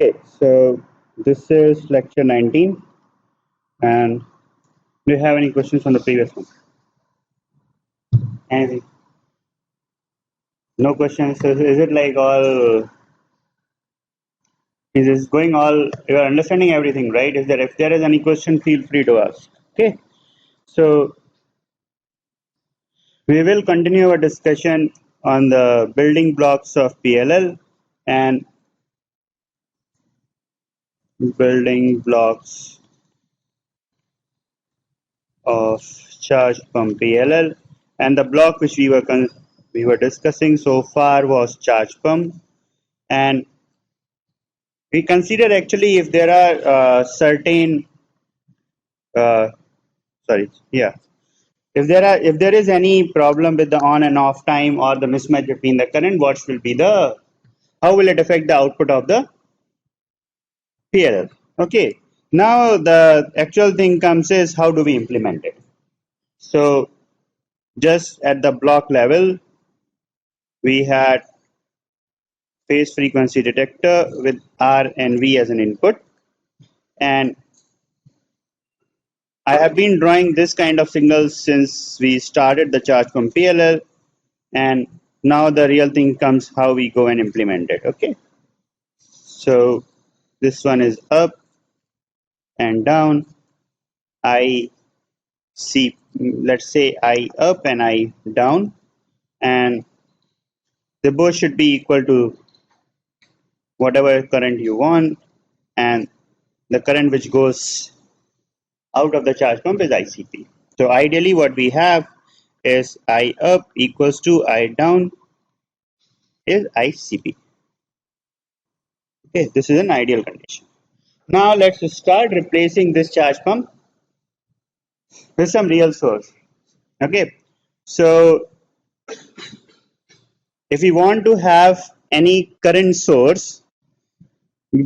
Okay, so this is lecture 19, and do you have any questions on the previous one? Anything? No questions. So is it like all? Is this going all? You are understanding everything, right? If there is any question, feel free to ask. Okay, so we will continue our discussion on the building blocks of PLL and building blocks of charge pump PLL, and the block which we were discussing so far was charge pump, and we consider actually if there are certain uh, sorry yeah if there is any problem with the on and off time or the mismatch between the current, what will be the how will it affect the output of the PLL? Okay, now the actual thing comes is how do we implement it? So just at the block level, we had phase frequency detector with R and V as an input, and I have been drawing this kind of signals since we started the charge pump PLL, and now the real thing comes how we go and implement it. Okay, so this one is up and down. I see, let's say I up and I down, and they both should be equal to whatever current you want, and the current which goes out of the charge pump is ICP. So ideally what we have is I up equals to I down is ICP. Okay, this is an ideal condition. Now let's start replacing this charge pump with some real source. Okay, so if we want to have any current source,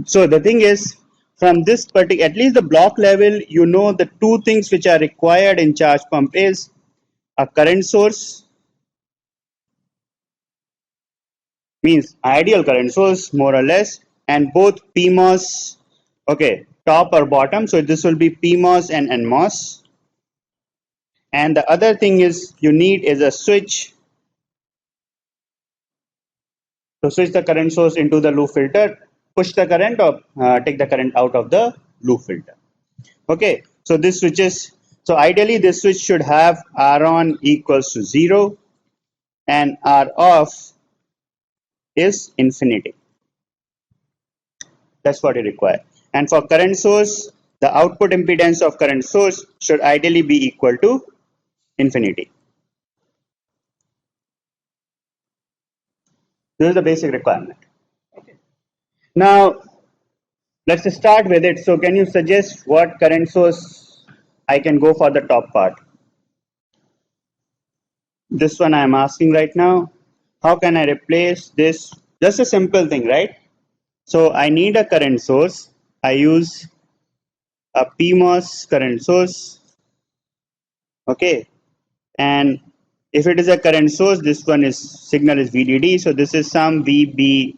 so the thing is from this particular, at least the block level, you know the two things which are required in charge pump is a current source, means ideal current source more or less, and both PMOS, okay, top or bottom, so this will be PMOS and NMOS. And the other thing is you need is a switch to switch the current source into the loop filter, push the current or take the current out of the loop filter. Okay, so this switches, so ideally this switch should have R on equals to 0 and R off is infinity. That's what you require. And for current source, the output impedance of current source should ideally be equal to infinity. This is the basic requirement. Okay. Now, let's start with it. So can you suggest what current source I can go for the top part? This one I am asking right now. How can I replace this? Just a simple thing, right? So I need a current source. I use a PMOS current source. Okay. And if it is a current source, this one is signal is VDD. So this is some VBP,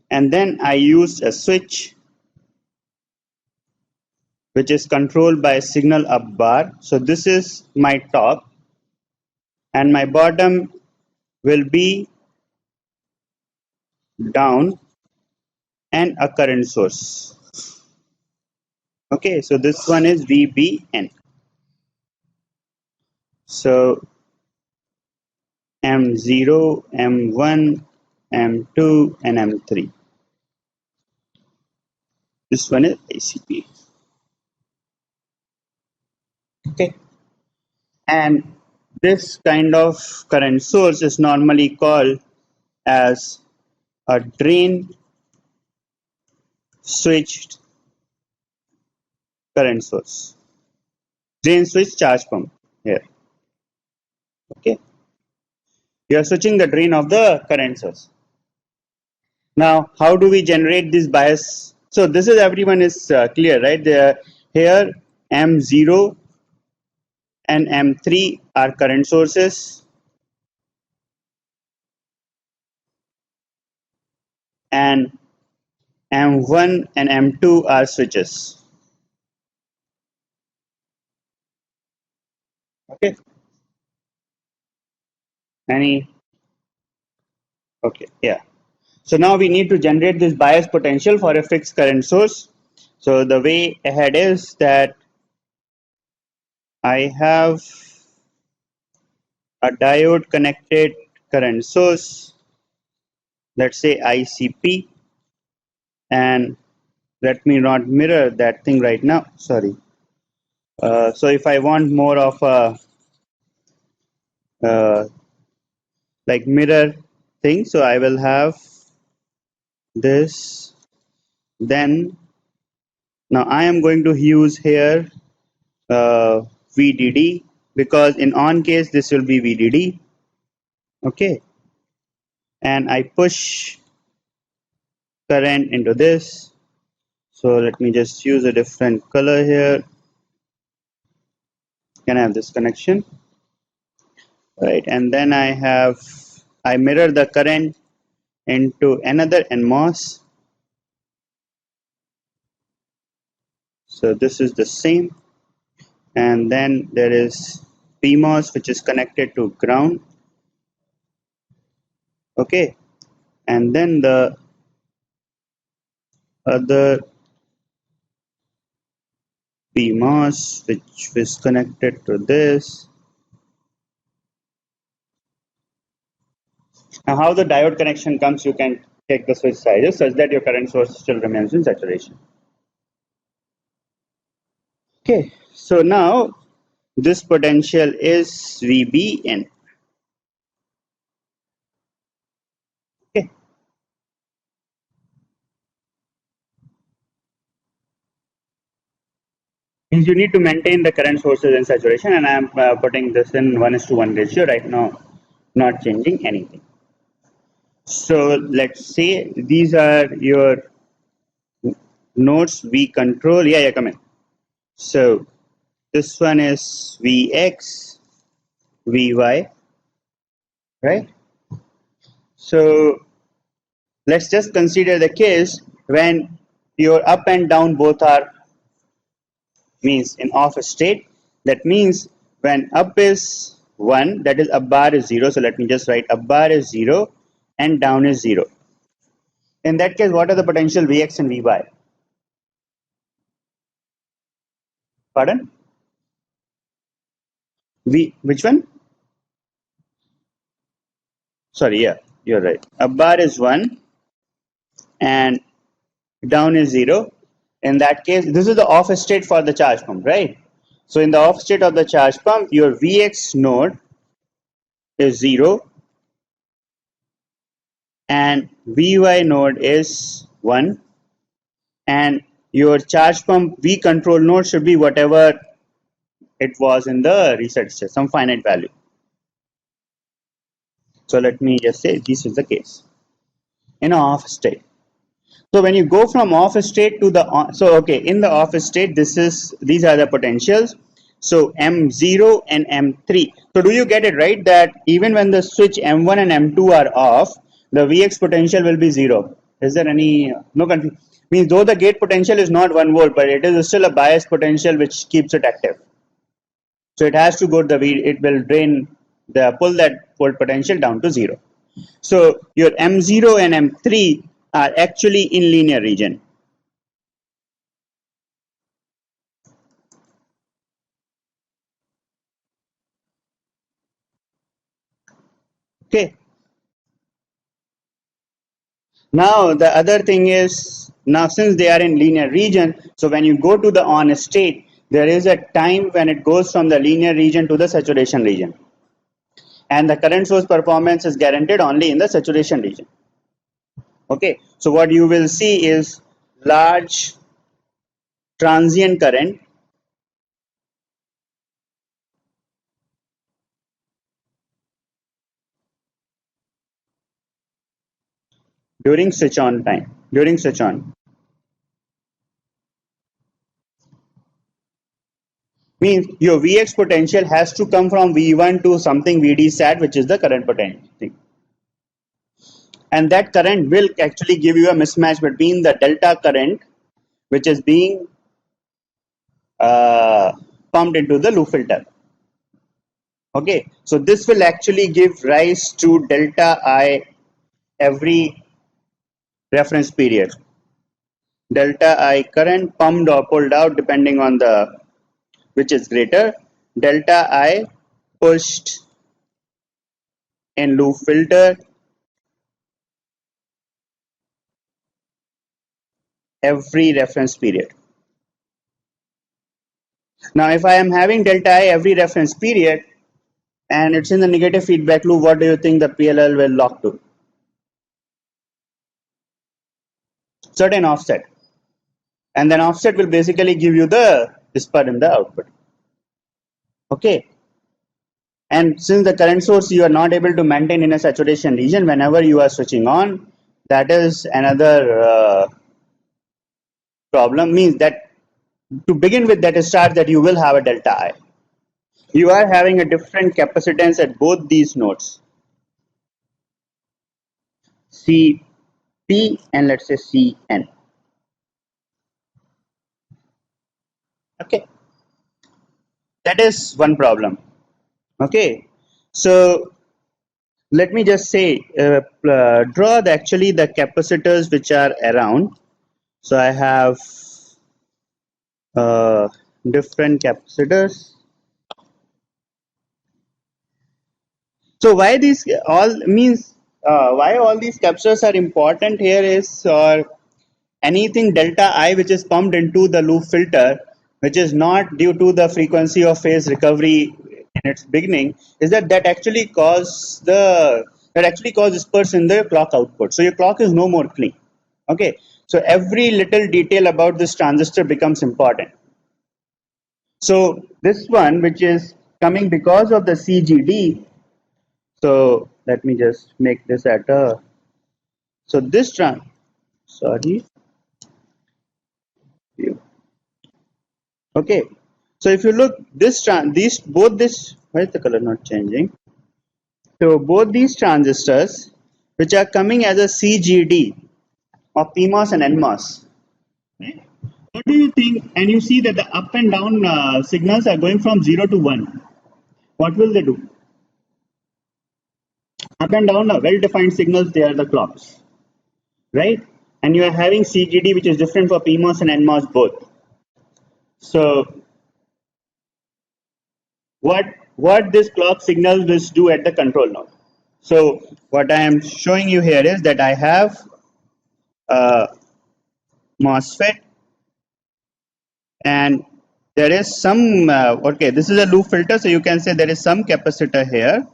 and then I use a switch which is controlled by signal up bar. So this is my top, and my bottom will be down and a current source. Okay, so this one is VBN. So M0, M1, M2, and M3. This one is ICP. Okay, and this kind of current source is normally called as a drain switched current source, drain switch charge pump here. Okay, you are switching the drain of the current source. Now how do we generate this bias? So this is everyone is clear, right? Here M0 and M3 are current sources, and M1 and M2 are switches. Okay. Any? Okay. Yeah. So now we need to generate this bias potential for a fixed current source. So the way ahead is that I have a diode connected current source, let's say ICP, and let me not mirror that thing right now. Sorry. So if I want more of a uh, like mirror thing, so I will have this. Then now I am going to use here VDD, because in on case this will be VDD. Okay, and I push current into this. So let me just use a different color here. Can I have this connection? Right, and then I mirror the current into another NMOS. So this is the same, and then there is PMOS which is connected to ground. Okay, and then the other PMOS which is connected to this. Now how the diode connection comes, you can take the switch sizes such that your current source still remains in saturation. Okay, so now this potential is VBN. Okay, means you need to maintain the current sources in saturation, and I am putting this in 1:1 ratio right now, not changing anything. So let's say these are your nodes we control. Yeah, come in. So this one is Vx, Vy, right? So let's just consider the case when your up and down both are means in off state. That means when up is 1, that is up bar is 0. So let me just write up bar is 0 and down is 0. In that case, what are the potential Vx and Vy? Pardon? Which one? Sorry, yeah, you're right. Up bar is 1 and down is 0. In that case, this is the off state for the charge pump, right? So in the off state of the charge pump, your Vx node is 0 and Vy node is 1, and your charge pump V control node should be whatever it was in the reset state, some finite value. So let me just say this is the case in off state. So when you go from off state to the on, so okay, in the off state, these are the potentials. So M0 and M3. So do you get it right that even when the switch M1 and M2 are off, the Vx potential will be 0? Is there any no confusion? Means though the gate potential is not 1 volt, but it is still a bias potential which keeps it active. So it has to go to the V. It will pull that volt potential down to 0. So your M0 and M3 are actually in linear region. Okay. Now the other thing is, now since they are in linear region, so when you go to the on state, there is a time when it goes from the linear region to the saturation region. And the current source performance is guaranteed only in the saturation region. Okay. So what you will see is large transient current during switch on time, during switch on. Means your Vx potential has to come from V1 to something Vd sat, which is the current potential. and that current will actually give you a mismatch between the delta current which is being uh, pumped into the loop filter. Okay, so this will actually give rise to delta I every reference period. Delta I current pumped or pulled out depending on the which is greater. Delta I pushed in loop filter every reference period. Now if I am having delta I every reference period and it's in the negative feedback loop, what do you think the PLL will lock to? Certain offset. And then offset will basically give you the spur in the output. Okay. And since the current source you are not able to maintain in a saturation region whenever you are switching on, that is another problem. Means that to begin with, that starts that you will have a delta I. You are having a different capacitance at both these nodes, CP and let's say CN. Okay, that is one problem. Okay, so let me just say, draw actually the capacitors which are around. So I have uh, different capacitors. So why these all means why all these capacitors are important here is or anything delta I which is pumped into the loop filter which is not due to the frequency of phase recovery in its beginning is that actually cause the that actually causes spurs in the clock output. So your clock is no more clean. Okay, so every little detail about this transistor becomes important. So this one which is coming because of the CGD. So let me just make this at a so this trans sorry okay, so if you look this these both this why is the color not changing, so both these transistors which are coming as a CGD of PMOS and NMOS, right? What do you think, and you see that the up and down signals are going from 0 to 1, what will they do? Up and down are well defined signals, they are the clocks, right? And you are having CGD which is different for PMOS and NMOS both. So what this clock signal will do at the control node. So what I am showing you here is that I have a MOSFET and there is some okay, this is a loop filter, so you can say there is some capacitor here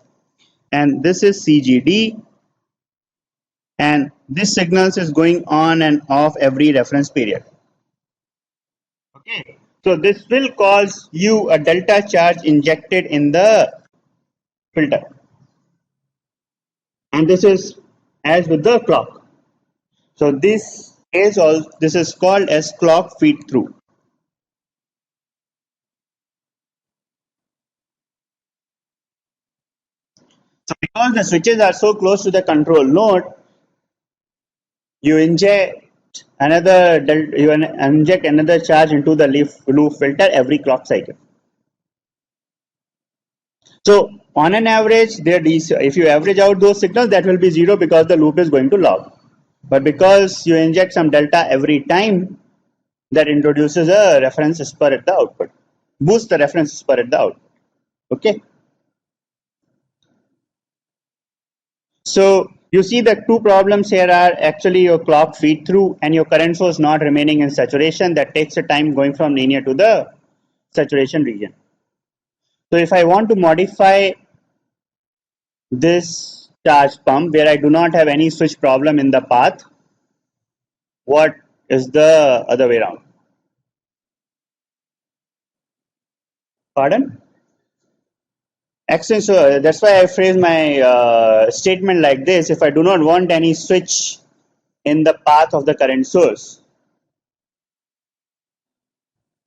and this is CGD and this signals is going on and off every reference period. Okay, so this will cause you a delta charge injected in the filter, and this is as with the clock. So this is called as clock feed through. So because the switches are so close to the control node, you inject another charge into the loop filter every clock cycle. So on an average, if you average out those signals, that will be 0 because the loop is going to log. But because you inject some delta every time, that introduces a reference spur at the output, boosts the reference spur at the output. Okay. So you see the two problems here are actually your clock feed through and your current source not remaining in saturation. That takes a time going from linear to the saturation region. So if I want to modify this charge pump where I do not have any switch problem in the path, what is the other way around? Pardon? Excellent. So that's why I phrase my statement like this. If I do not want any switch in the path of the current source,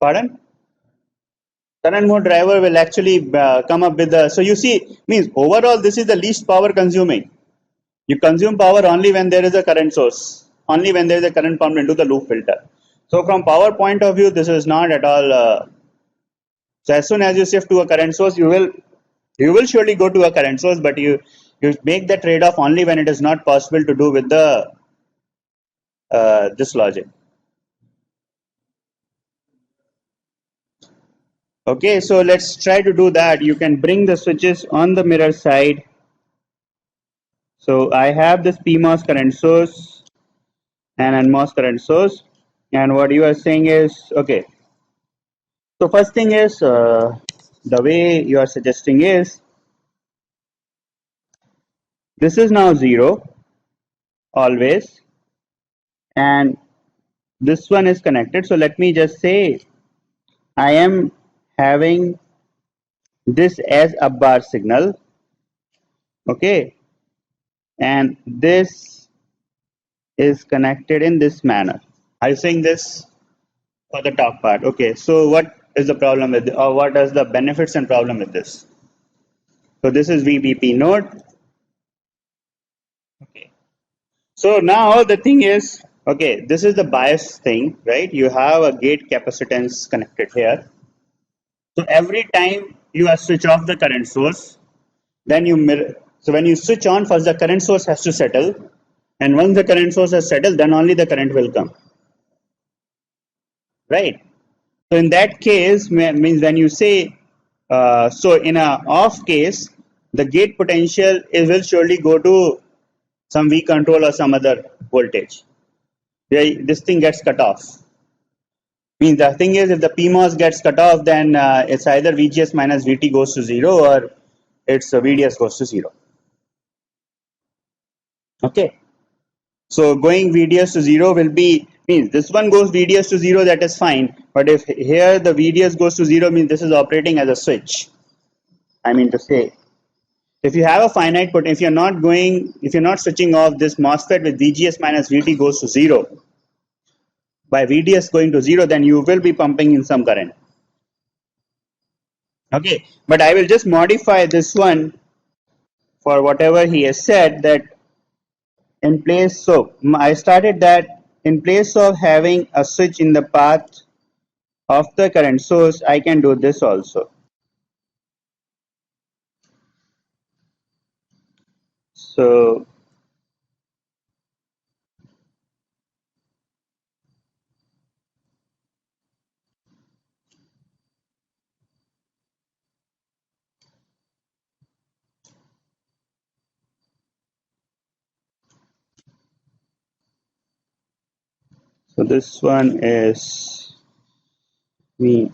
pardon? Current mode driver will actually come up with the, so you see, means overall this is the least power consuming. You consume power only when there is a current source, only when there is a current pumped into the loop filter. So from power point of view, this is not at all. So as soon as you shift to a current source, you will surely go to a current source, but you make the trade-off only when it is not possible to do with the this logic. Okay, so let's try to do that. You can bring the switches on the mirror side. So I have this PMOS current source and NMOS current source, and what you are saying is, okay, so first thing is, the way you are suggesting is, this is now 0 always, and this one is connected. So let me just say I am having this as a bar signal, okay, and this is connected in this manner. Are you saying this for the top part? Okay, so what is the problem with, or what is the benefits and problem with this? So this is VBP node. Okay, so now the thing is, okay, this is the bias thing, right? You have a gate capacitance connected here. So every time you switch off the current source, then you mirror. So when you switch on, first the current source has to settle, and once the current source has settled, then only the current will come, right? So in that case, means when you say, so in a off case, the gate potential will surely go to some V control or some other voltage. This thing gets cut off. Means the thing is, if the PMOS gets cut off, then it's either VGS minus VT goes to 0, or its VDS goes to 0. Okay. So going VDS to 0 will be, means this one goes VDS to 0, that is fine. But if here the VDS goes to 0, means this is operating as a switch. I mean to say, if you have a finite potential, if you're not switching off this MOSFET with VGS minus VT goes to 0, by VDS going to 0, then you will be pumping in some current. Okay, but I will just modify this one for whatever he has said, that in place, so I started that in place of having a switch in the path of the current source, I can do this also. So this one is me.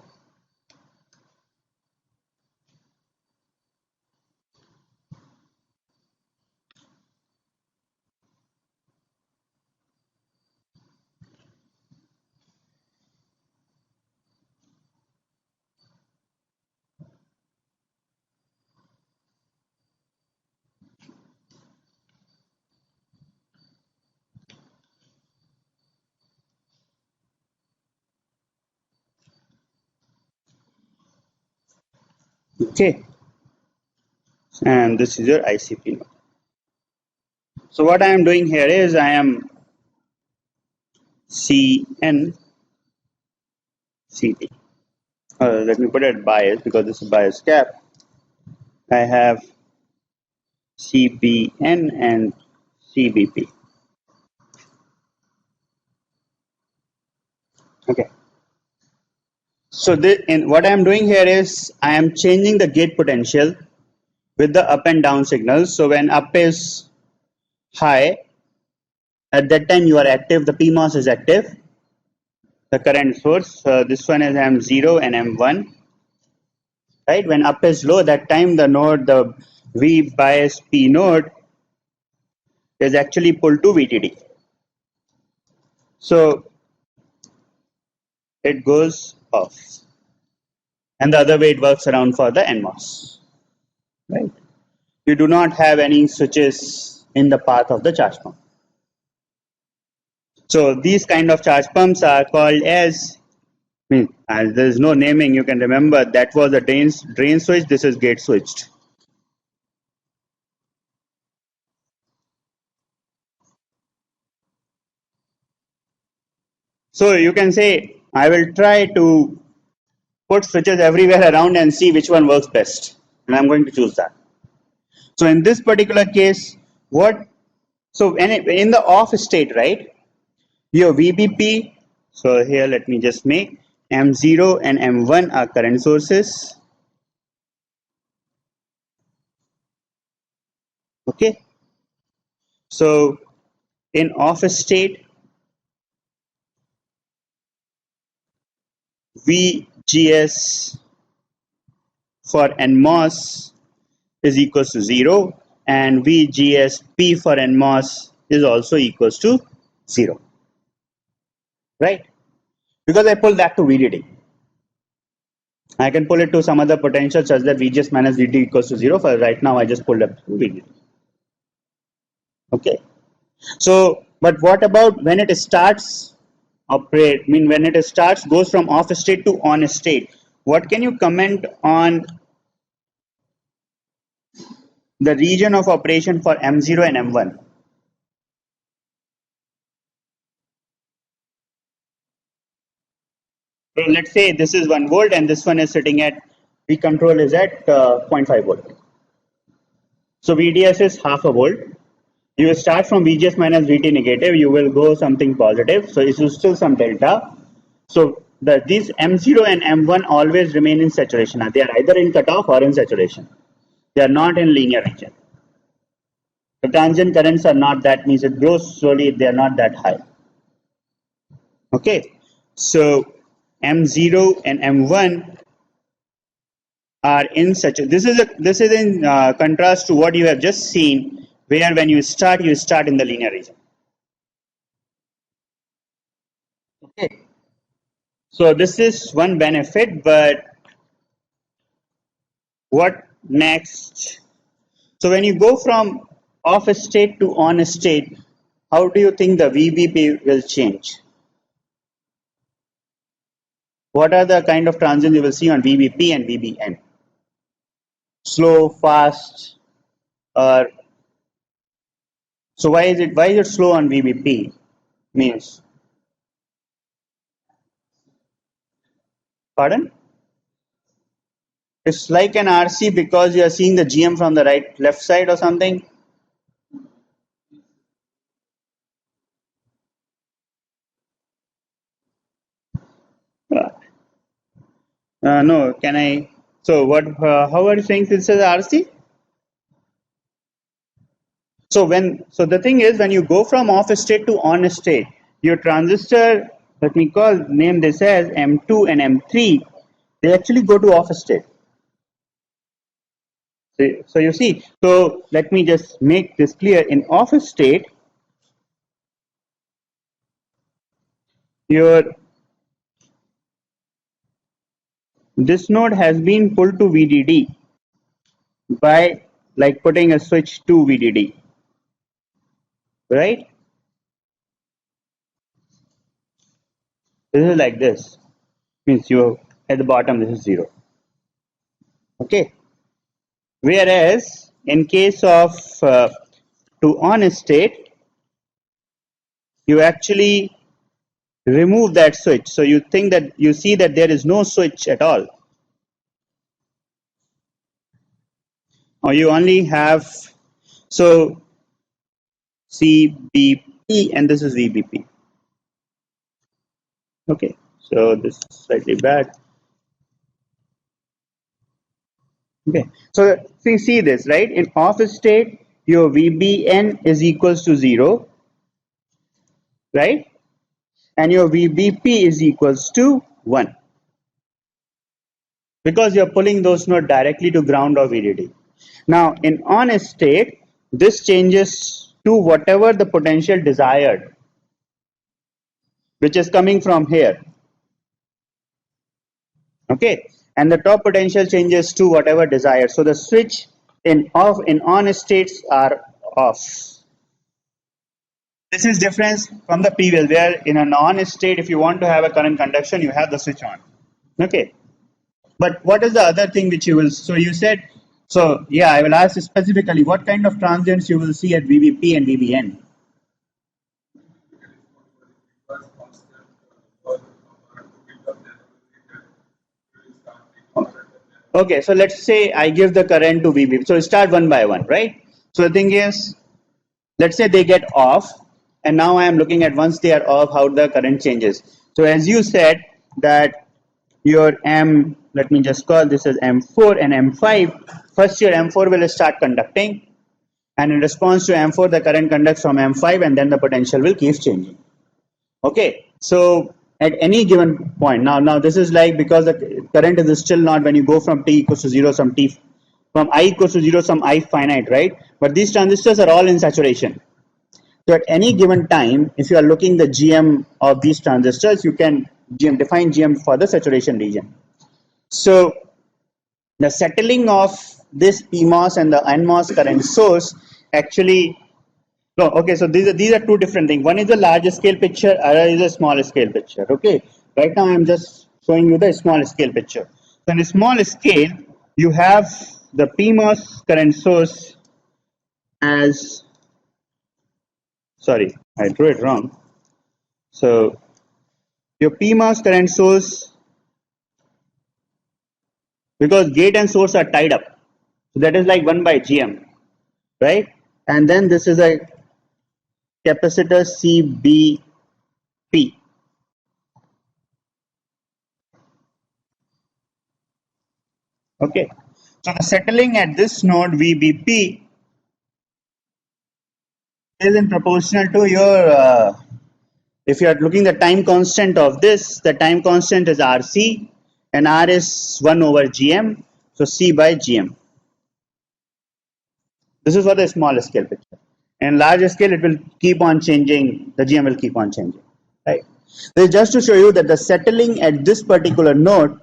Okay, and this is your ICP node. So what I am doing here is I am CN CP. Let me put it bias, because this is bias cap. I have CBN and CBP. Okay. So what I am doing here is I am changing the gate potential with the up and down signals. So when up is high, at that time you are active, the PMOS is active, the current source. This one is M0 and M1. Right? When up is low, that time the V bias P node is actually pulled to VDD. So it goes off. And the other way it works around for the NMOS. Right? You do not have any switches in the path of the charge pump. So these kind of charge pumps are called as there is no naming, you can remember that was a drain switch, this is gate switched. So you can say, I will try to put switches everywhere around and see which one works best. And I'm going to choose that. So in this particular case, what, so in the off state, right, your VBP, so here let me just make M0 and M1 are current sources. Okay. So in off state, VGS for NMOS is equals to 0 and VGSP for NMOS is also equals to 0, right? Because I pull that to VDD. I can pull it to some other potential such that VGS minus VDD equals to 0. For right now, I just pulled up to VDD. Okay. So, but what about when it starts operate? I mean, when it starts goes from off state to on state. What can you comment on the region of operation for M0 and M1? So let's say this is 1 volt and this one is sitting at, V control is at 0.5 volt. So VDS is half a volt. You will start from VGS minus VT negative, you will go something positive. So it is still some delta. So these M0 and M1 always remain in saturation. They are either in cutoff or in saturation. They are not in linear region. The transient currents are not that, means it grows slowly, they are not that high. Okay, so M0 and M1 are in such a, this is in contrast to what you have just seen, where when you start in the linear region. Okay, so this is one benefit, but what next? So when you go from off state to on state, how do you think the VBP will change? What are the kind of transients you will see on VBP and VBN? Slow, fast, or so why is it slow on VBP? Means, pardon? It's like an RC because you are seeing the GM from the left side or something. No, can I? So what? How are you saying this is RC? So the thing is, when you go from off state to on state, your transistor, let me name this as M2 and M3, they actually go to off state. So you see, so let me just make this clear. In off state, your this node has been pulled to VDD by like putting a switch to VDD, right? This is like this, means you at the bottom this is 0. Okay. Whereas in case of to on state, you actually remove that switch. So you think that you see that there is no switch at all, or you only have, so CBP and this is VBP. Okay, so this is slightly bad. Okay, so see this, right? In off state, your VBN is equals to 0, right? And your VBP is equals to 1. Because you're pulling those nodes directly to ground or VDD. Now, in on state, this changes to whatever the potential desired, which is coming from here. Okay, and the top potential changes to whatever desired. So the switch in on states are off. This is different from the previous, where in a on state, if you want to have a current conduction, you have the switch on. Okay. But what is the other thing which you will, so you said, so yeah, I will ask specifically what kind of transients you will see at VBP and VBN. Okay, so let's say I give the current to VB. So start one by one, right? So the thing is, let's say they get off, and now I am looking at once they are off, how the current changes. So as you said that your M, let me just call this as M4 and M5. First your M4 will start conducting, and in response to M4 the current conducts from M5, and then the potential will keep changing. Okay, so at any given point, now this is like, because the current is still not, when you go from t equals to 0, some t, from I equals to 0, some I finite, right? But these transistors are all in saturation. So at any given time, if you are looking the GM of these transistors, you can define GM for the saturation region. So the settling of this PMOS and the NMOS current source actually, no, okay, so these are two different things. One is a large scale picture, other is a small scale picture. Okay, right now I'm just showing you the small scale picture. So in a small scale, you have the PMOS current source as, sorry, I drew it wrong. So your PMOS current source, because gate and source are tied up, so that is like 1 by GM, right? And then this is a capacitor CBP. Okay, so the settling at this node VBP is in proportional to your, if you are looking the time constant of this, the time constant is RC, and R is 1 over GM, so C by GM. This is for the small scale picture. In large scale, it will keep on changing, the GM will keep on changing, right? This is just to show you that the settling at this particular node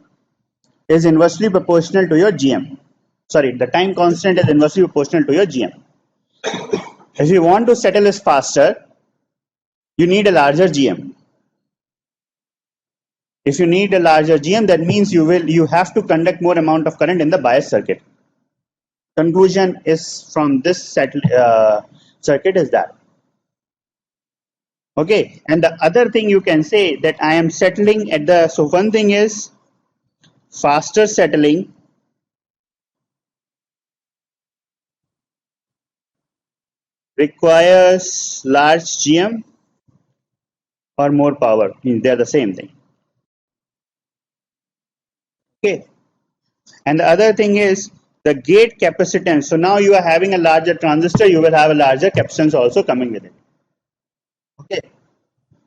is inversely proportional to your GM. Sorry, the time constant is inversely proportional to your GM. If you want to settle this faster, you need a larger GM. If you need a larger GM, that means you have to conduct more amount of current in the bias circuit. Conclusion is from this circuit is that. Okay, and the other thing you can say that I am settling at the, so one thing is faster settling requires large GM or more power. They are the same thing. Okay, and the other thing is the gate capacitance. So now you are having a larger transistor, you will have a larger capacitance also coming with it. Okay,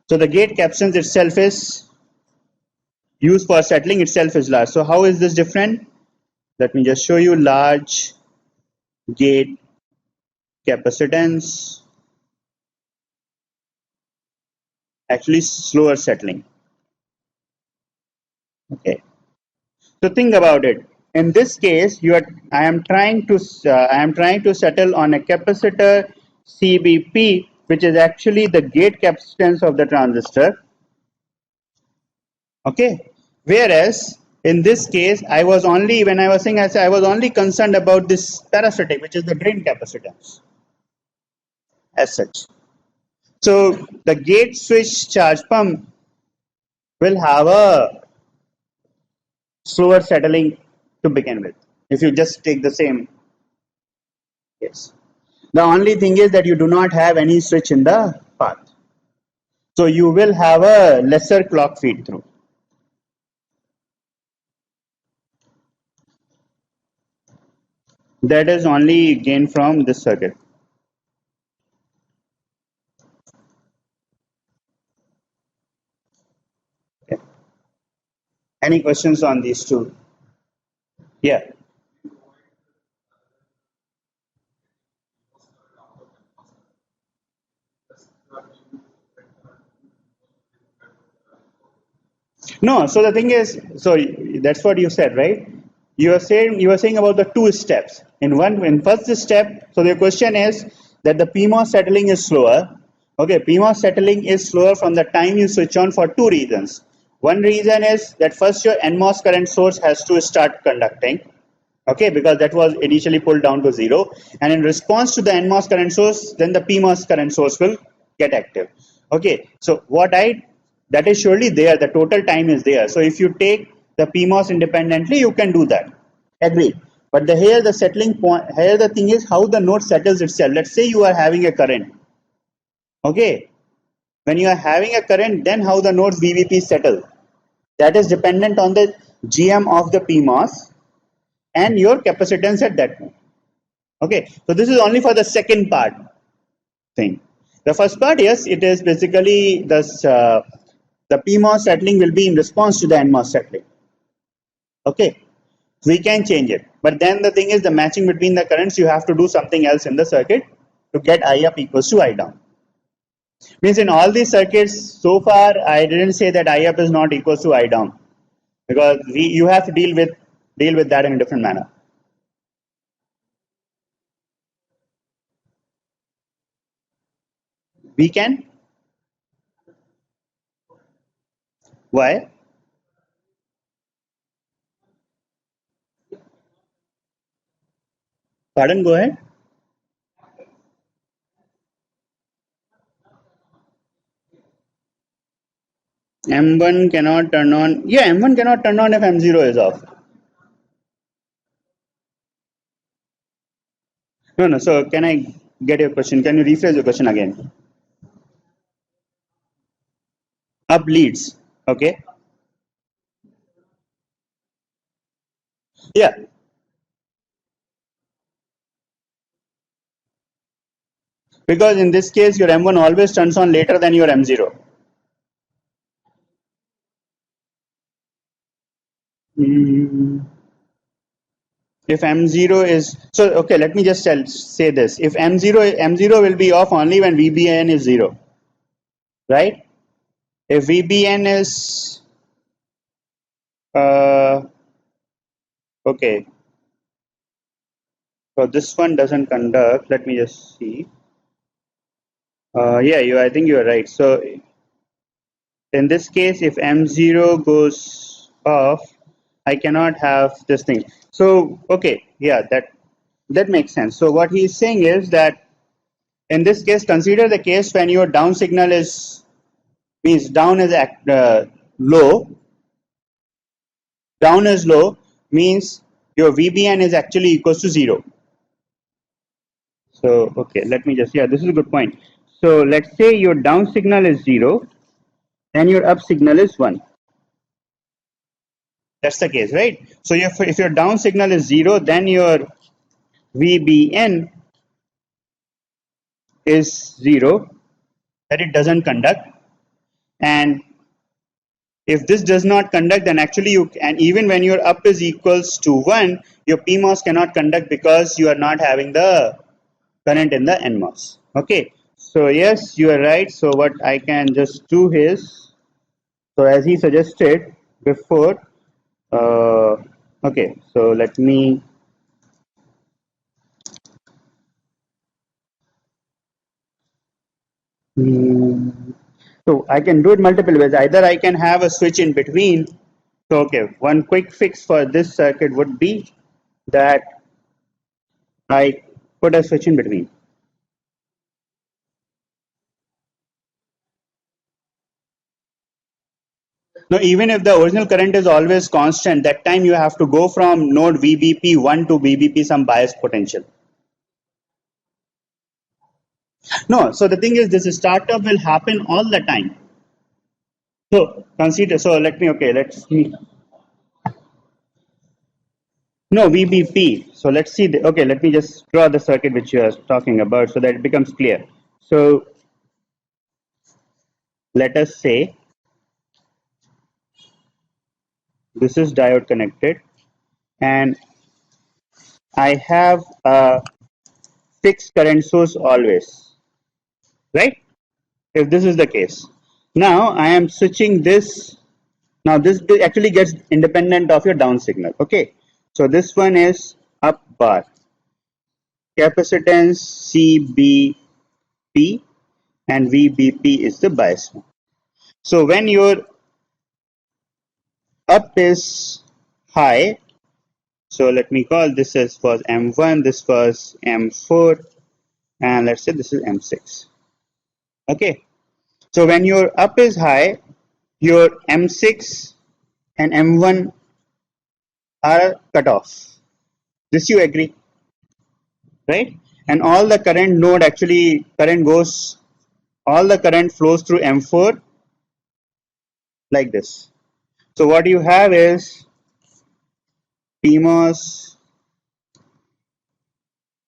so the gate capacitance itself is used for settling itself is large. So how is this different? Let me just show you. Large gate capacitance, actually slower settling. Okay, so think about it. In this case, I am trying to settle on a capacitor CBP, which is actually the gate capacitance of the transistor. Okay, whereas in this case, I was only, when I was saying, I was only concerned about this parasitic, which is the drain capacitance as such. So the gate switch charge pump will have a slower settling to begin with if you just take the same case. The only thing is that you do not have any switch in the path, so you will have a lesser clock feed through. That is only gain from this circuit. Okay. Any questions on these two? Yeah. No, so the thing is, so that's what you said, right? You were saying about the two steps. In first step, so the question is that the PMOS settling is slower. Okay, PMOS settling is slower from the time you switch on for two reasons. One reason is that first your NMOS current source has to start conducting. Okay, because that was initially pulled down to 0, and in response to the NMOS current source, then the PMOS current source will get active. Okay, so that is surely there, the total time is there. So if you take the PMOS independently, you can do that. Agreed. But here the settling point, here the thing is how the node settles itself. Let's say you are having a current. Okay. When you are having a current, then how the nodes VVP settle. That is dependent on the GM of the PMOS and your capacitance at that point. Okay. So this is only for the second part thing. The first part, yes, it is basically this, the PMOS settling will be in response to the NMOS settling. Okay. We can change it, but then the thing is the matching between the currents, you have to do something else in the circuit to get I up equals to I down. Means in all these circuits so far I didn't say that I up is not equals to I down, because you have to deal with that in a different manner. We can. Why? Pardon, go ahead. M1 cannot turn on. Yeah, M1 cannot turn on if M0 is off. No, no. So can I get your question? Can you rephrase your question again? Up leads. Okay. Yeah. Because in this case, your M1 always turns on later than your M0. Mm, if M0 is so, okay, let me just say this. If M0 will be off only when VBN is 0, right? If VBN is okay, so this one doesn't conduct. Let me just see. Yeah, I think you are right. So in this case, if M0 goes off, I cannot have this thing. So okay, yeah, that makes sense. So what he is saying is that in this case, consider the case when your down signal is means down is low. Down is low means your VBN is actually equals to 0. So okay, let me just, yeah, this is a good point. So let's say your down signal is 0 and your up signal is 1. That's the case, right? So if your down signal is 0, then your VBN is 0, that it doesn't conduct. And if this does not conduct, then actually and even when your up is equals to 1, your PMOS cannot conduct because you are not having the current in the NMOS. Okay, so yes, you are right. So what I can just do is, so as he suggested before, uh, okay, so let me, hmm, so I can do it multiple ways. Either I can have a switch in between. So okay, one quick fix for this circuit would be that I put a switch in between. Now, even if the original current is always constant, that time you have to go from node VBP1 to VBP some bias potential. No, so the thing is, this startup will happen all the time. So consider. So let me. Okay, let's see. No VBP. So let's see. Okay, let me just draw the circuit which you are talking about so that it becomes clear. So let us say this is diode connected, and I have a fixed current source always, right? If this is the case, now I am switching this. Now this actually gets independent of your down signal. Okay, so this one is up bar, capacitance CBP, and VBP is the bias. So when your up is high, so let me call this as was M1, this was M4, and let's say this is M6. Okay, so when your up is high, your M6 and M1 are cut off. This you agree, right? And all the current node actually all the current flows through M4 like this. So what you have is PMOS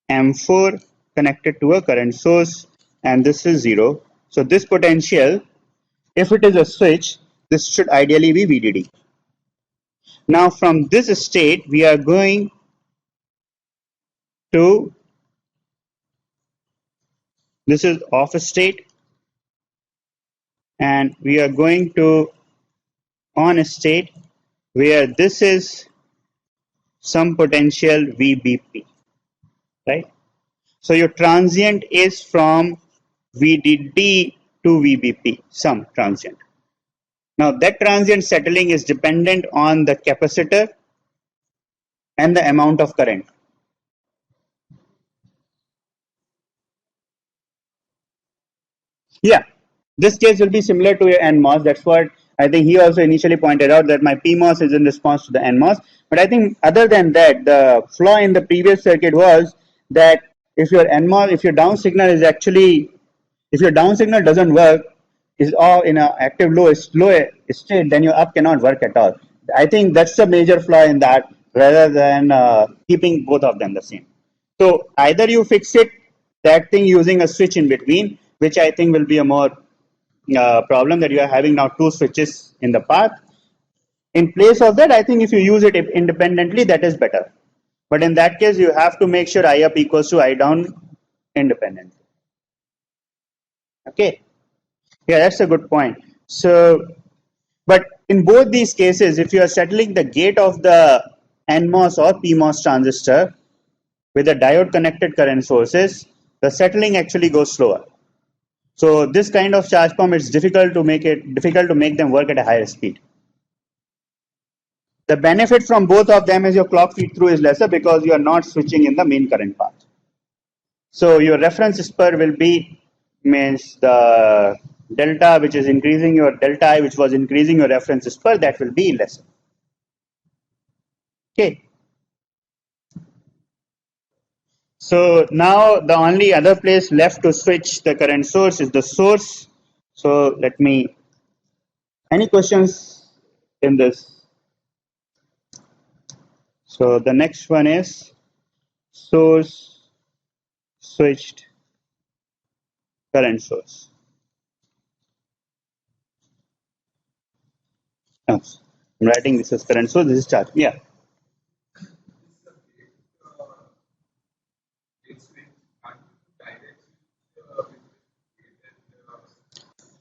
M4 connected to a current source, and this is 0. So this potential, if it is a switch, this should ideally be VDD. Now from this state, we are going to, this is off state, and we are going to on state where this is some potential VBP, right? So your transient is from VDD to VBP, some transient. Now that transient settling is dependent on the capacitor and the amount of current. Yeah, this case will be similar to your NMOS. That's what I think he also initially pointed out, that my PMOS is in response to the NMOS. But I think other than that, the flaw in the previous circuit was that if your NMOS, if your down signal is actually, if your down signal doesn't work, is all in an active low state, then your up cannot work at all. I think that's the major flaw in that, rather than keeping both of them the same. So either you fix it, that thing, using a switch in between, which I think will be a more problem, that you are having now two switches in the path. In place of that, I think if you use it independently, that is better. But in that case, you have to make sure I up equals to I down independently. Okay. Yeah, that's a good point. So, but in both these cases, if you are settling the gate of the NMOS or PMOS transistor with a diode connected current sources, the settling actually goes slower. So this kind of charge pump, it's difficult to make them work at a higher speed. The benefit from both of them is your clock feed through is lesser because you are not switching in the main current path. So your reference spur will be, means the delta which is increasing your delta I, which was increasing your reference spur, that will be lesser. Okay. So now the only other place left to switch the current source is the source. So let me, any questions in this? So the next one is source switched current source. No, I'm writing this as current source, this is charge. Yeah.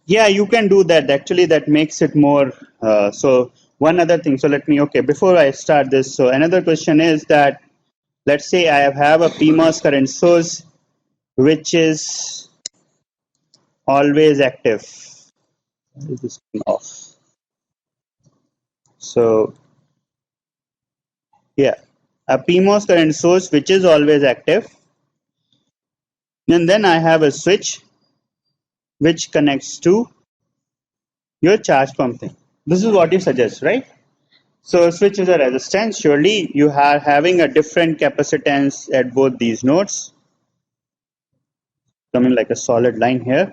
Yeah, you can do that. Actually, that makes it more. So one other thing. So let me, okay, before I start this, so another question is that, let's say I have a PMOS current source, which is always active. Is this off? So yeah, a PMOS current source, which is always active. And then I have a switch which connects to your charge pump thing. This is what you suggest, right? So switch is a resistance. Surely you are having a different capacitance at both these nodes, coming like a solid line here.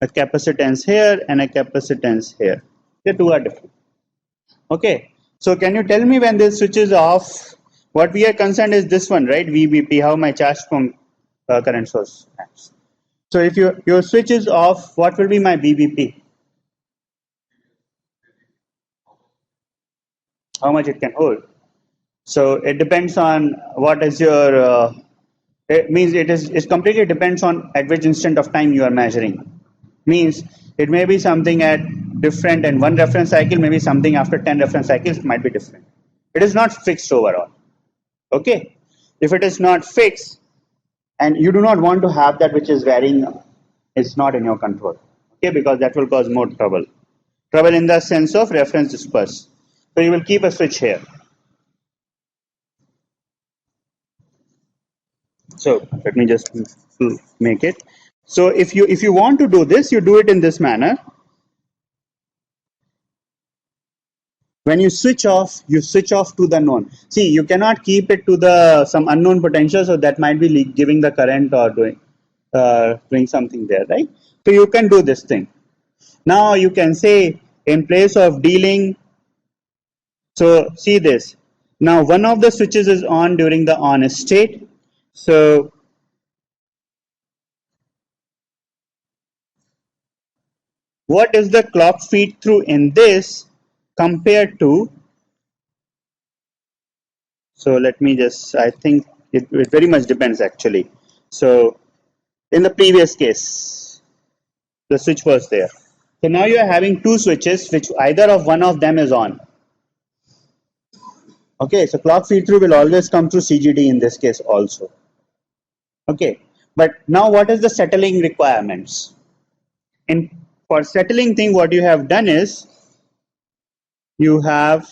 A capacitance here and a capacitance here. The two are different. Okay. So can you tell me when this switch is off? What we are concerned is this one, right? VBP, how my charge pump current source acts. So if your switch is off, what will be my VBP? How much it can hold. So it depends on what is your, it means it completely depends on at which instant of time you are measuring. Means it may be something at different and one reference cycle, maybe something after 10 reference cycles might be different. It is not fixed overall. Okay. If it is not fixed and you do not want to have that which is varying, it's not in your control. Okay, because that will cause more trouble. Trouble in the sense of reference disperse. So you will keep a switch here. So let me just make it. So if you want to do this, you do it in this manner. When you switch off to the known. See, you cannot keep it to the some unknown potential, so that might be giving the current or doing something there, right? So you can do this thing. Now you can say in place of dealing, so see this. Now one of the switches is on during the on state. So what is the clock feed through in this compared to, so let me just, I think it very much depends actually. So in the previous case, the switch was there. So now you are having two switches which either of one of them is on. Okay, so clock feed through will always come through CGD in this case also. Okay, but now what is the settling requirements? In for settling thing, what you have done is you have,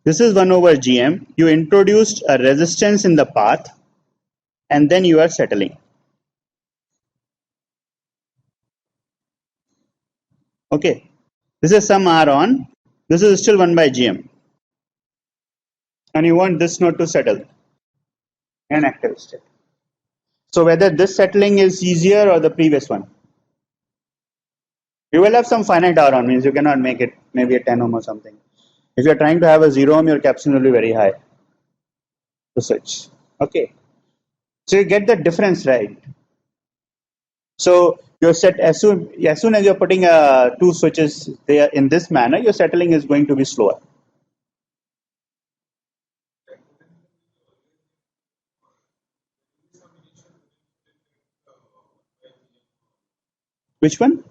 this is 1 over GM, you introduced a resistance in the path and then you are settling. Okay, this is some R on, this is still 1 by GM, and you want this node to settle in active state. So whether this settling is easier or the previous one, you will have some finite R on, means you cannot make it maybe a 10 ohm or something. If you are trying to have a 0 ohm, your capacitance will be very high to switch. Okay, so you get the difference, right? So you're set as soon as you're putting two switches there in this manner, your settling is going to be slower. Which one?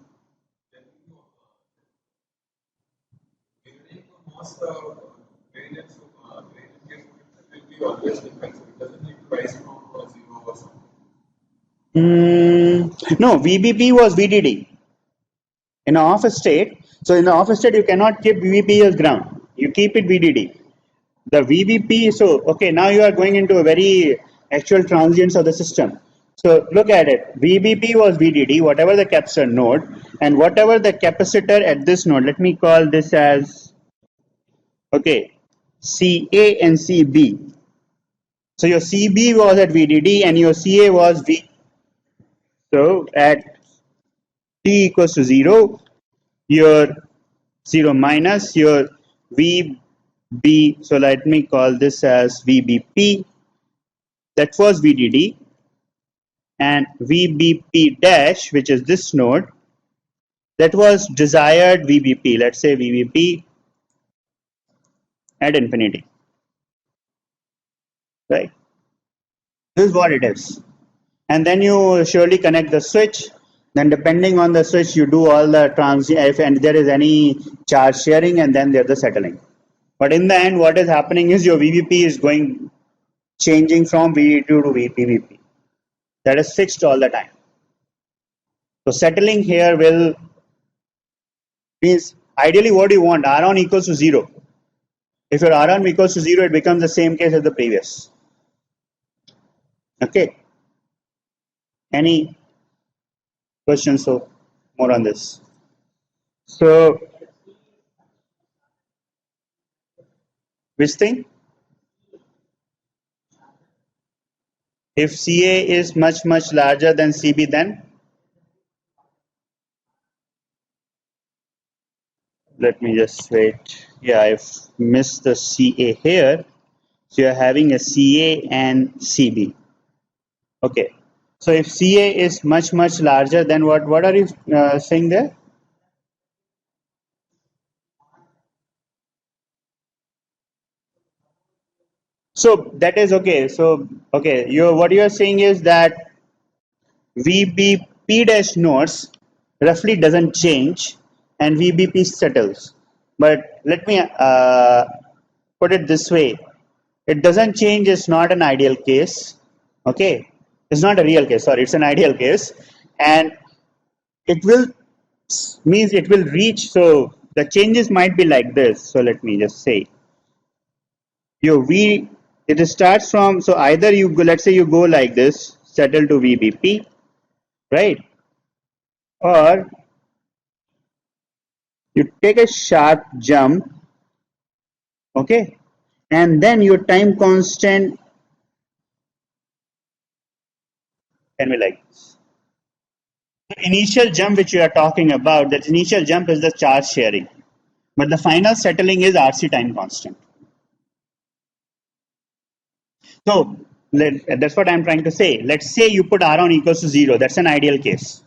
No, VBP was VDD in an off state. So in the off state, you cannot keep VBP as ground. You keep it VDD. The VBP. So okay, now you are going into a very actual transients of the system. So look at it. VBP was VDD, whatever the capacitor node, and whatever the capacitor at this node. Let me call this as, okay, CA and CB. So your CB was at VDD and your CA was V. So at t equals to 0, your 0 minus your VB. So let me call this as VBP. That was VDD, and VBP dash, which is this node, that was desired VBP. Let's say VBP at infinity, right? This is what it is. And then you surely connect the switch. Then depending on the switch, you do all the if and there is any charge sharing, and then there's the settling. But in the end, what is happening is your VBP is changing from VDD to VPVP. That is fixed all the time. So settling here will means ideally what you want, R on equals to 0. If your R on equals to 0, it becomes the same case as the previous. Okay. Any questions so more on this? So which thing? If CA is much larger than CB, then let me just wait. Yeah, I've missed the CA here. So you're having a CA and CB. Okay. So if CA is much larger, then what are you saying there? So that is okay. So okay, what you are saying is that VBP dash nodes roughly doesn't change and VBP settles. But let me put it this way: it doesn't change is not an ideal case. Okay, it's not a real case. Sorry, it's an ideal case, and it will means it will reach. So the changes might be like this. So let me just say your V, it starts from, so either you go, let's say you go like this, settle to VBP, right? Or you take a sharp jump Okay, and then your time constant can be like this. The initial jump which you are talking about, that initial jump is the charge sharing, but the final settling is RC time constant. So that's what I'm trying to say. Let's say you put R on equals to 0. That's an ideal case.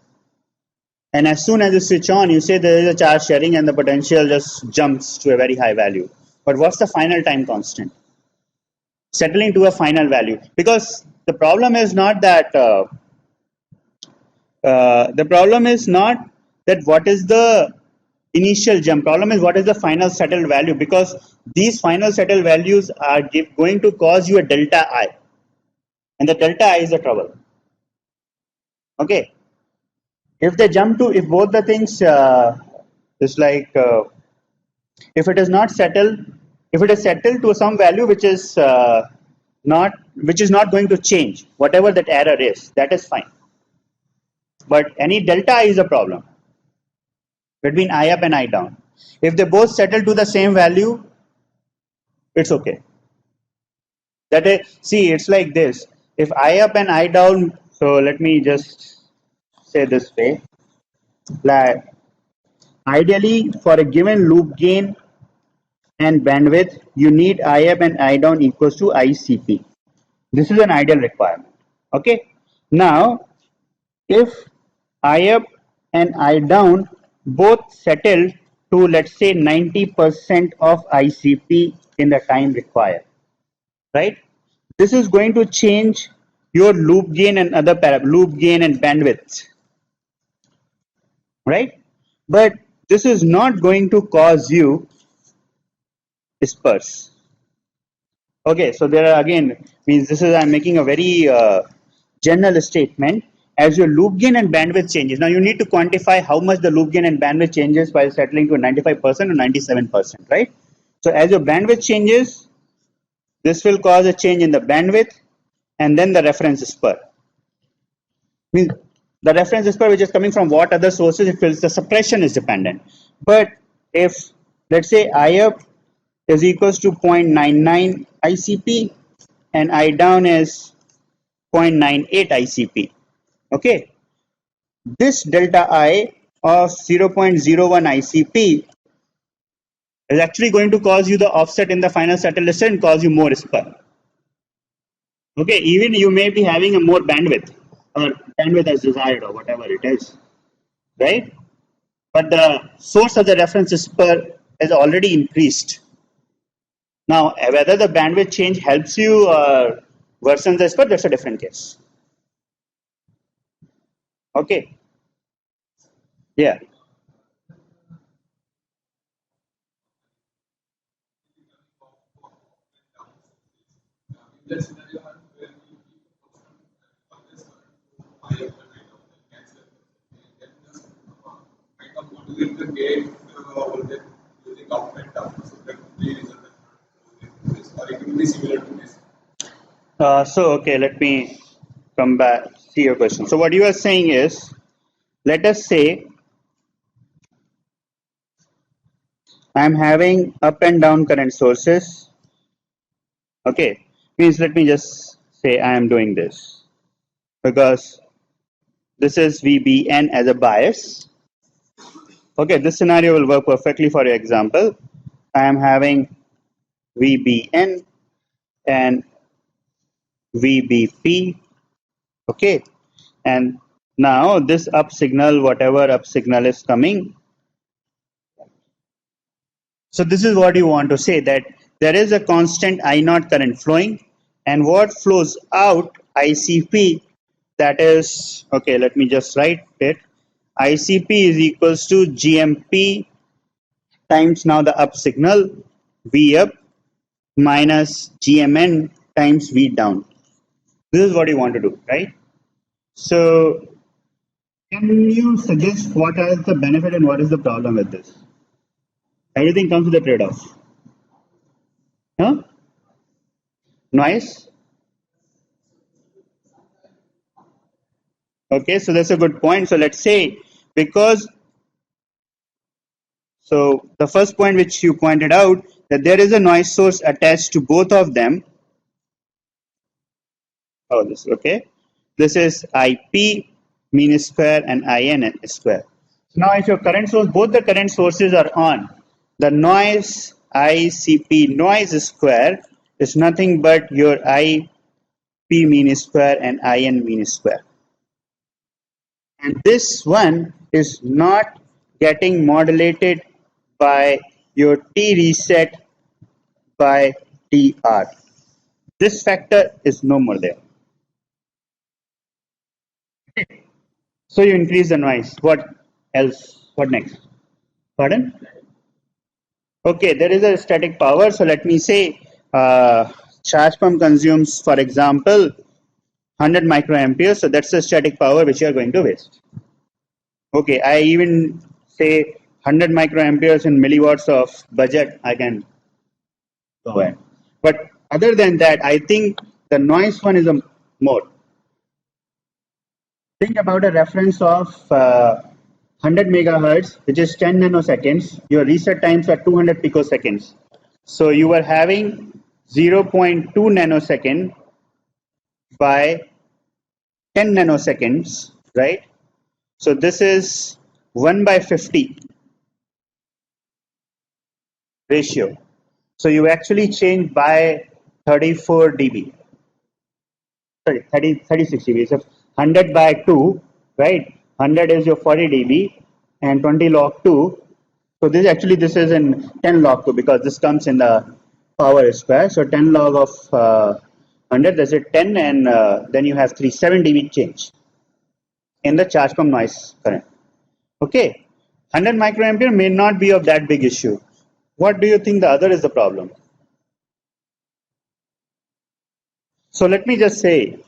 And as soon as you switch on, you say there is a charge sharing and the potential just jumps to a very high value. But what's the final time constant? Settling to a final value. Because the problem is not that what is the initial jump. Problem is what is the final settled value, because these final settled values are going to cause you a delta I, and the delta I is the trouble. Okay, if they jump to, if both the things is like if it is not settled, if it is settled to some value which is not going to change, whatever that error is, that is fine. But any delta I is a problem between I up and I down. If they both settle to the same value, it's okay. That is, see, it's like this. If I up and I down, so let me just say this way. Like, ideally, for a given loop gain and bandwidth, you need I up and I down equals to ICP. This is an ideal requirement. Okay. Now, if I up and I down both settle to, let's say, 90% of ICP in the time required, right? This is going to change your loop gain and other loop gain and bandwidth, right? But this is not going to cause you disperse. Okay, so there are again, means this is, I'm making a very general statement. As your loop gain and bandwidth changes, now you need to quantify how much the loop gain and bandwidth changes while settling to 95% or 97%, right? So as your bandwidth changes, this will cause a change in the bandwidth and then the reference spur. Means the reference spur which is coming from what other sources, it feels the suppression is dependent. But if, let's say, I up is equals to 0.99 ICP and I down is 0.98 ICP. Okay, this delta I of 0.01 ICP is actually going to cause you the offset in the final settle list and cause you more spur. Okay, even you may be having a more bandwidth or bandwidth as desired or whatever it is, right? But the source of the reference spur is already increased. Now, whether the bandwidth change helps you or worsens the spur, that's a different case. Okay. Yeah. So, okay, let me come back, see your question. So, what you are saying is, let us say I'm having up and down current sources. Okay, means let me just say I am doing this because this is VBN as a bias. Okay, this scenario will work perfectly for your example. I am having VBN and VBP. Okay, and now this up signal, whatever up signal is coming. So this is what you want to say, that there is a constant I naught current flowing, and what flows out ICP, that is, okay, let me just write it. ICP is equals to GMP times now the up signal V up minus GMN times V down. This is what you want to do, right? So can you suggest what is the benefit and what is the problem with this? Everything comes with a trade-off. Huh? Noise? Okay, so that's a good point. So let's say, because, so the first point which you pointed out, that there is a noise source attached to both of them. Oh, this okay. This is IP mean square and IN square. Now, if your current source, both the current sources are on, the noise ICP noise square is nothing but your IP mean square and IN mean square. And this one is not getting modulated by your T reset by TR. This factor is no more there. So you increase the noise. What else? What next? Pardon? Okay, there is a static power. So let me say charge pump consumes, for example, 100 microamperes. So that's the static power which you are going to waste. Okay, I even say 100 microamperes in milliwatts of budget, I can go ahead. But other than that, I think the noise one is a more. Think about a reference of 100 megahertz, which is 10 nanoseconds. Your reset times are 200 picoseconds. So you are having 0.2 nanosecond by 10 nanoseconds, right? So this is 1 by 50 ratio. So you actually change by 34 dB. Sorry, 36 dB. So 100 by 2, right? 100 is your 40 dB and 20 log 2. So this is in 10 log 2 because this comes in the power square. So 10 log of 100, that's it 10, and then you have 7 dB change in the charge pump noise current. Okay, 100 microampere may not be of that big issue. What do you think the other is the problem? So let me just say,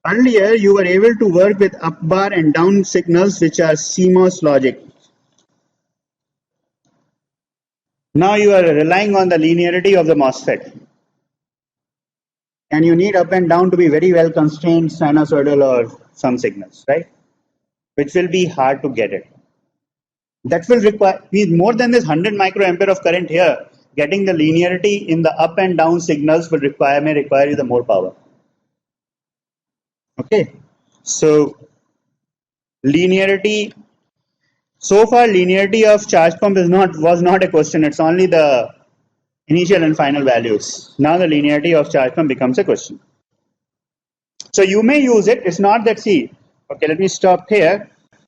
earlier you were able to work with up bar and down signals which are CMOS logic. Now you are relying on the linearity of the MOSFET. And you need up and down to be very well constrained sinusoidal or some signals, right? Which will be hard to get it. That will require more than this 100 microampere of current here. Getting the linearity in the up and down signals may require you the more power. Okay, so linearity. So far, linearity of charge pump was not a question. It's only the initial and final values. Now the linearity of charge pump becomes a question. So you may use it. It's not that, see, okay, let me stop here.